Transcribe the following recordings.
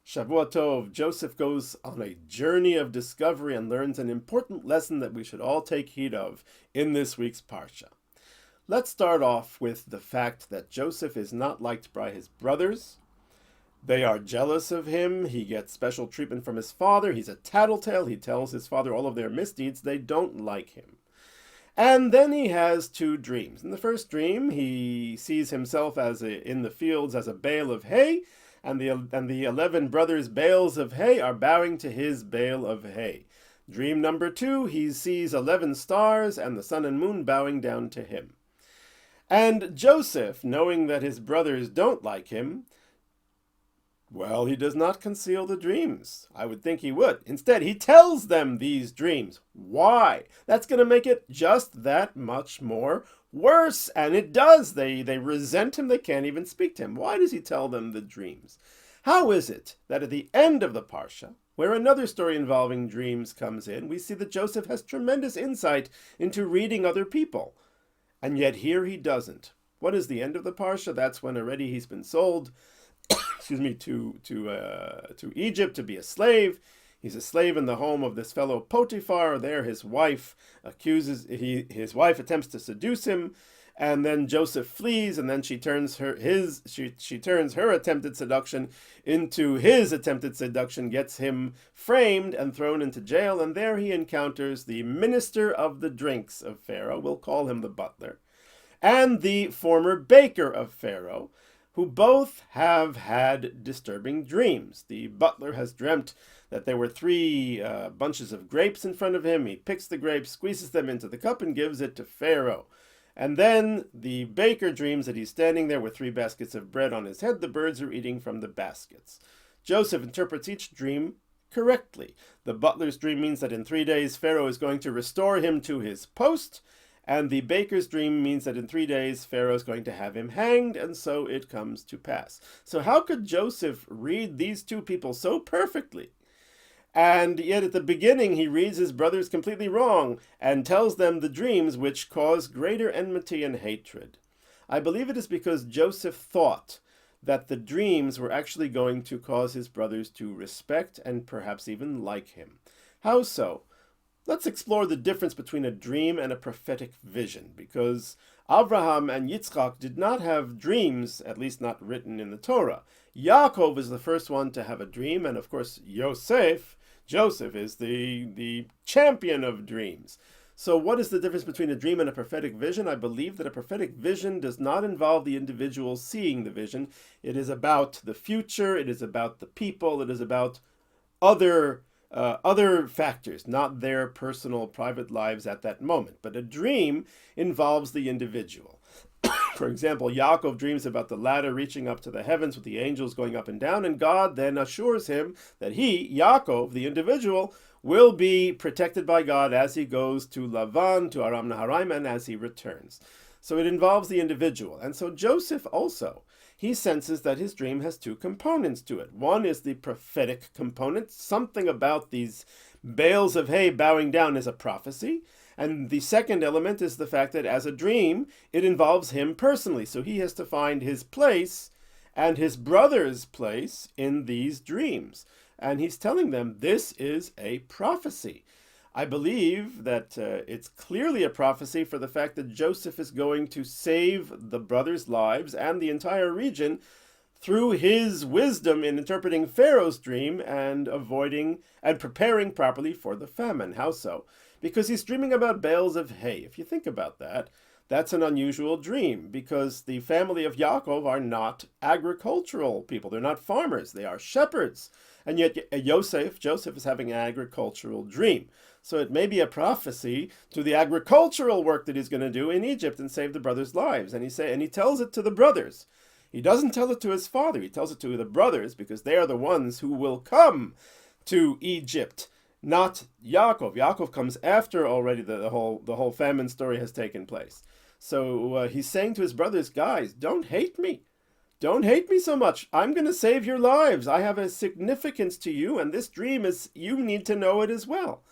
Shavua Tov, Joseph goes on a journey of discovery and learns an important lesson that we should all take heed of in this week's Parsha. Let's start off with the fact that Joseph is not liked by his brothers. They are jealous of him. He gets special treatment from his father. He's a tattletale. He tells his father all of their misdeeds. They don't like him. And then he has two dreams. In the first dream, he sees himself in the fields as a bale of hay, and the 11 brothers' bales of hay are bowing to his bale of hay. Dream number 2, he sees 11 stars and the sun and moon bowing down to him. And Joseph, knowing that his brothers don't like him, well, he does not conceal the dreams. I would think he would. Instead, he tells them these dreams. Why? That's going to make it just that much more worse. And it does. They resent him. They can't even speak to him. Why does he tell them the dreams? How is it that at the end of the Parsha, where another story involving dreams comes in, we see that Joseph has tremendous insight into reading other people. And yet here he doesn't. What is the end of the Parsha? That's when already he's been sold to Egypt to be a slave. He's a slave in the home of this fellow Potiphar. There his wife his wife attempts to seduce him, and then Joseph flees, and then she turns her attempted seduction into his attempted seduction, gets him framed and thrown into jail, and there he encounters the minister of the drinks of Pharaoh, we'll call him the butler, and the former baker of Pharaoh, who both have had disturbing dreams. The butler has dreamt that there were 3 bunches of grapes in front of him. He picks the grapes, squeezes them into the cup, and gives it to Pharaoh. And then the baker dreams that he's standing there with 3 baskets of bread on his head. The birds are eating from the baskets. Joseph interprets each dream correctly. The butler's dream means that in 3 days Pharaoh is going to restore him to his post, and the baker's dream means that in 3 days, Pharaoh is going to have him hanged, and so it comes to pass. So how could Joseph read these 2 people so perfectly? And yet at the beginning, he reads his brothers completely wrong and tells them the dreams which cause greater enmity and hatred. I believe it is because Joseph thought that the dreams were actually going to cause his brothers to respect and perhaps even like him. How so? Let's explore the difference between a dream and a prophetic vision, because Abraham and Yitzchak did not have dreams, at least not written in the Torah. Yaakov is the first one to have a dream, and of course Joseph is the champion of dreams. So what is the difference between a dream and a prophetic vision? I believe that a prophetic vision does not involve the individual seeing the vision. It is about the future, it is about the people, it is about other factors, not their personal private lives at that moment. But a dream involves the individual. For example, Yaakov dreams about the ladder reaching up to the heavens with the angels going up and down, and God then assures him that he, Yaakov, the individual, will be protected by God as he goes to Lavan, to Aram Naharaim, and as he returns. So it involves the individual. And so Joseph also, he senses that his dream has 2 components to it. One is the prophetic component. Something about these bales of hay bowing down is a prophecy. And the second element is the fact that as a dream, it involves him personally. So he has to find his place and his brother's place in these dreams. And he's telling them this is a prophecy. I believe that it's clearly a prophecy for the fact that Joseph is going to save the brothers' lives and the entire region through his wisdom in interpreting Pharaoh's dream and avoiding and preparing properly for the famine. How so? Because he's dreaming about bales of hay. If you think about that, that's an unusual dream, because the family of Yaakov are not agricultural people. They're not farmers. They are shepherds. And yet Joseph is having an agricultural dream. So it may be a prophecy to the agricultural work that he's going to do in Egypt and save the brothers' lives. And he tells it to the brothers. He doesn't tell it to his father. He tells it to the brothers, because they are the ones who will come to Egypt, not Yaakov. Yaakov comes after already the whole famine story has taken place. So he's saying to his brothers, guys, don't hate me. Don't hate me so much. I'm going to save your lives. I have a significance to you, and this dream is, you need to know it as well.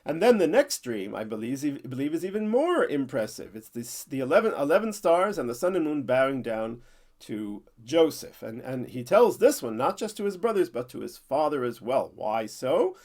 And then the next dream, I believe is even more impressive. It's the 11 stars and the sun and moon bowing down to Joseph. And he tells this one not just to his brothers, but to his father as well. Why so?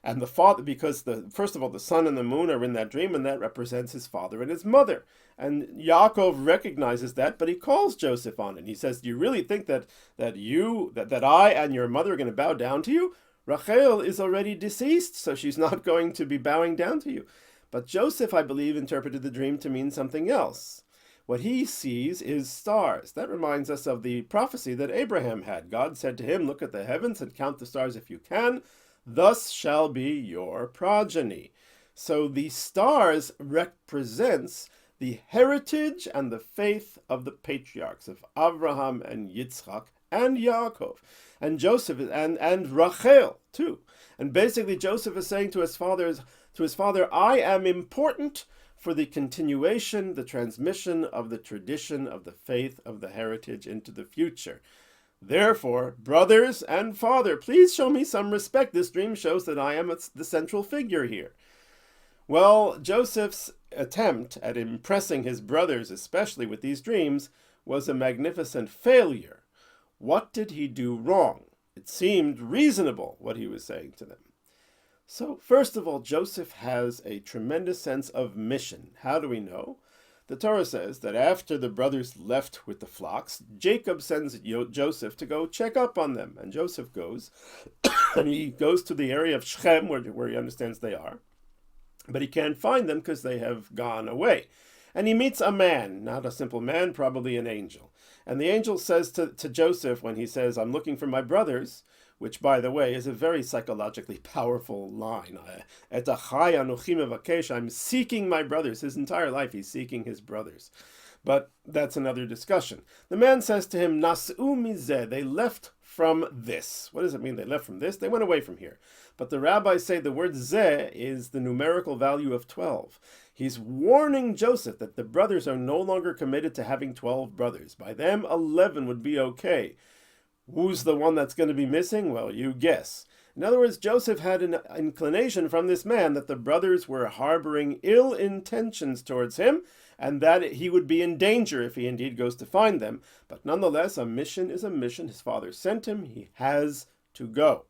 And the father, because first of all, the sun and the moon are in that dream, and that represents his father and his mother. And Yaakov recognizes that, but he calls Joseph on it. He says, "Do you really think that I and your mother are going to bow down to you? Rachel is already deceased, so she's not going to be bowing down to you." But Joseph, I believe, interpreted the dream to mean something else. What he sees is stars. That reminds us of the prophecy that Abraham had. God said to him, "Look at the heavens and count the stars if you can. Thus shall be your progeny." So the stars represents the heritage and the faith of the patriarchs of Abraham and Yitzchak and Yaakov and Joseph and Rachel too. And basically Joseph is saying to his father, "I am important for the continuation, the transmission of the tradition of the faith of the heritage into the future. Therefore, brothers and father, please show me some respect. This dream shows that I am the central figure here." Well, Joseph's attempt at impressing his brothers, especially with these dreams, was a magnificent failure. What did he do wrong? It seemed reasonable what he was saying to them. So, first of all, Joseph has a tremendous sense of mission. How do we know? The Torah says that after the brothers left with the flocks, Jacob sends Joseph to go check up on them. And Joseph goes, and he goes to the area of Shechem, where he understands they are. But he can't find them because they have gone away. And he meets a man, not a simple man, probably an angel. And the angel says to Joseph, when he says, "I'm looking for my brothers," which, by the way, is a very psychologically powerful line. Et achai anochi mevakesh, I'm seeking my brothers. His entire life he's seeking his brothers. But that's another discussion. The man says to him, "Nas'u mizeh," they left from this. What does it mean they left from this? They went away from here. But the rabbis say the word zeh is the numerical value of 12. He's warning Joseph that the brothers are no longer committed to having 12 brothers. By them, 11 would be okay. Who's the one that's going to be missing? Well, you guess. In other words, Joseph had an inclination from this man that the brothers were harboring ill intentions towards him, and that he would be in danger if he indeed goes to find them. But nonetheless, a mission is a mission. His father sent him. He has to go.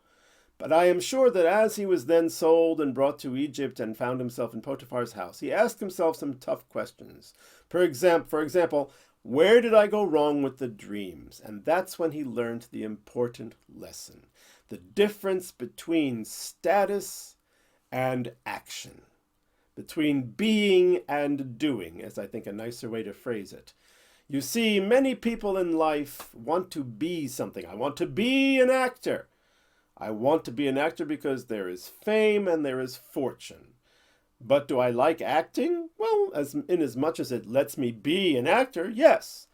But I am sure that as he was then sold and brought to Egypt and found himself in Potiphar's house, he asked himself some tough questions. For example, where did I go wrong with the dreams? And that's when he learned the important lesson. The difference between status and action. Between being and doing, is I think a nicer way to phrase it. You see, many people in life want to be something. I want to be an actor. I want to be an actor because there is fame and there is fortune. But do I like acting? Well, in as much as it lets me be an actor, yes.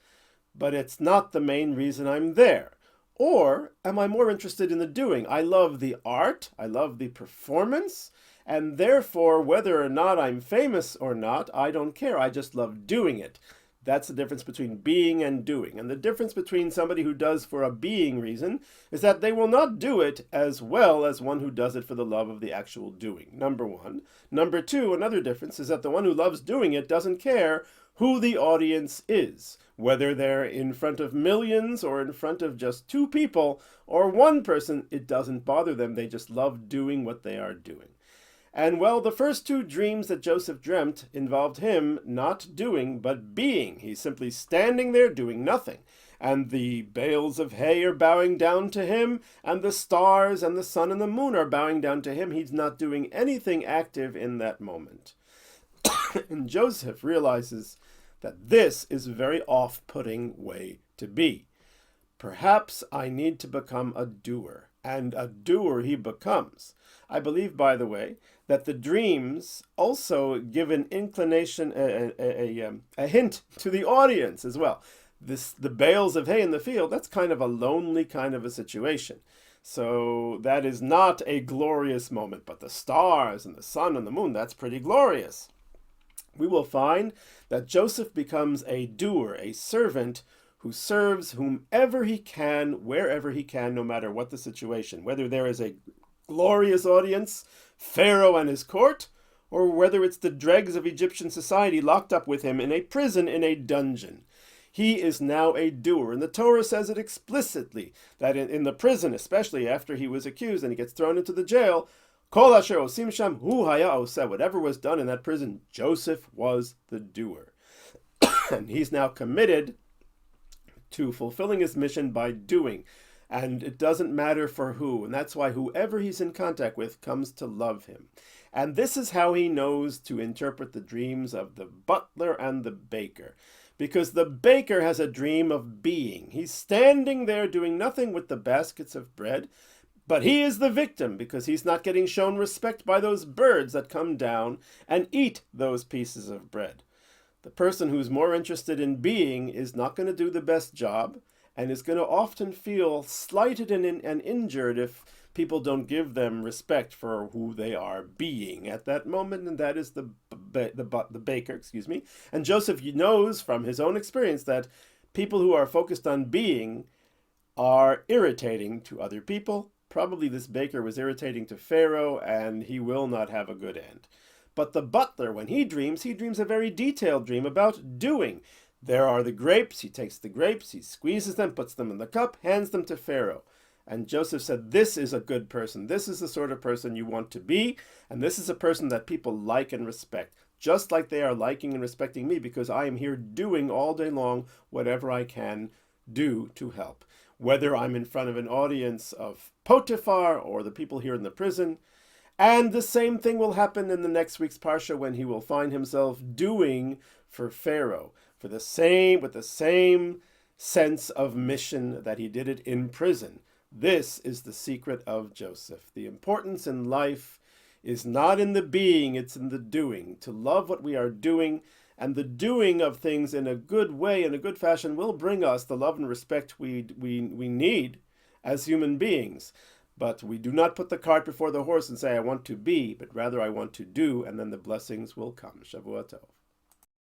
But it's not the main reason I'm there. Or am I more interested in the doing? I love the art, I love the performance, and therefore, whether or not I'm famous or not, I don't care. I just love doing it. That's the difference between being and doing. And the difference between somebody who does for a being reason is that they will not do it as well as one who does it for the love of the actual doing. Number one. Number two, another difference is that the one who loves doing it doesn't care who the audience is, whether they're in front of millions or in front of just two people or one person. It doesn't bother them. They just love doing what they are doing. And well, the first two dreams that Joseph dreamt involved him not doing, but being. He's simply standing there doing nothing. And the bales of hay are bowing down to him, and the stars and the sun and the moon are bowing down to him. He's not doing anything active in that moment. And Joseph realizes that this is a very off-putting way to be. Perhaps I need to become a doer, and a doer he becomes. I believe, by the way, that the dreams also give an inclination, a hint to the audience as well. The bales of hay in the field, that's kind of a lonely kind of a situation. So that is not a glorious moment, but the stars and the sun and the moon, that's pretty glorious. We will find that Joseph becomes a doer, a servant who serves whomever he can, wherever he can, no matter what the situation, whether there is a glorious audience, Pharaoh and his court, or whether it's the dregs of Egyptian society locked up with him in a prison, in a dungeon. He is now a doer. And the Torah says it explicitly, that in the prison, especially after he was accused and he gets thrown into the jail, Kol asher osim sham hu haya oseh. Whatever was done in that prison, Joseph was the doer. And he's now committed to fulfilling his mission by doing. And it doesn't matter for who. And that's why whoever he's in contact with comes to love him. And this is how he knows to interpret the dreams of the butler and the baker. Because the baker has a dream of being. He's standing there doing nothing with the baskets of bread, but he is the victim because he's not getting shown respect by those birds that come down and eat those pieces of bread. The person who's more interested in being is not going to do the best job and is going to often feel slighted and injured if people don't give them respect for who they are being at that moment, and that is the baker, And Joseph knows from his own experience that people who are focused on being are irritating to other people. Probably this baker was irritating to Pharaoh, and he will not have a good end. But the butler, when he dreams a very detailed dream about doing. There are the grapes, he takes the grapes, he squeezes them, puts them in the cup, hands them to Pharaoh. And Joseph said, this is a good person. This is the sort of person you want to be, and this is a person that people like and respect, just like they are liking and respecting me, because I am here doing all day long whatever I can do to help. Whether I'm in front of an audience of Potiphar or the people here in the prison. And the same thing will happen in the next week's Parsha when he will find himself doing for Pharaoh, with the same sense of mission that he did it in prison. This is the secret of Joseph. The importance in life is not in the being, it's in the doing. To love what we are doing, and the doing of things in a good way, in a good fashion, will bring us the love and respect we need as human beings. But we do not put the cart before the horse and say, I want to be, but rather I want to do, and then the blessings will come. Shavua Tov.